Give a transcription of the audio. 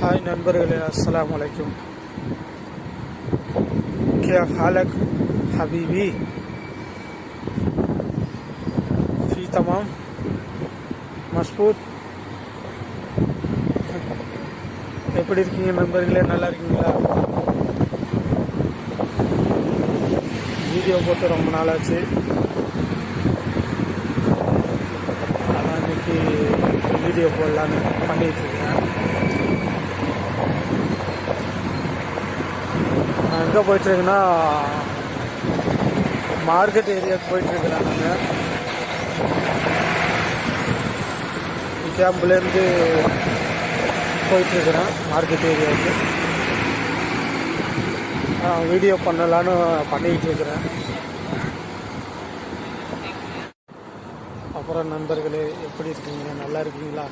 हाय नண்பர்களே अस्सलाम वालेकुम क्या हालक हबीबी फी तमाम मजबूत எப்படி இருக்கீங்க நண்பர்களே? நல்லா இருக்கீங்களா? வீடியோ போட்டு ரொம்ப நாள் ஆச்சு. ஆனால் இன்னைக்கு வீடியோ போடலான்னு பண்ணிட்டு இருக்கேன். நான் எங்கே போயிட்டுருக்கேன்னா மார்க்கெட் ஏரியாவுக்கு போயிட்டுருக்கிறேன். நாங்கள் கேம்புலேருந்து போயிட்டுருக்கிறேன் மார்க்கெட் ஏரியாவுக்கு. வீடியோ பண்ணலான்னு பண்ணிக்கிட்டு இருக்கிறேன். அப்புறம் நண்பர்களே எப்படி இருக்கீங்க? நல்லா இருக்கீங்களா?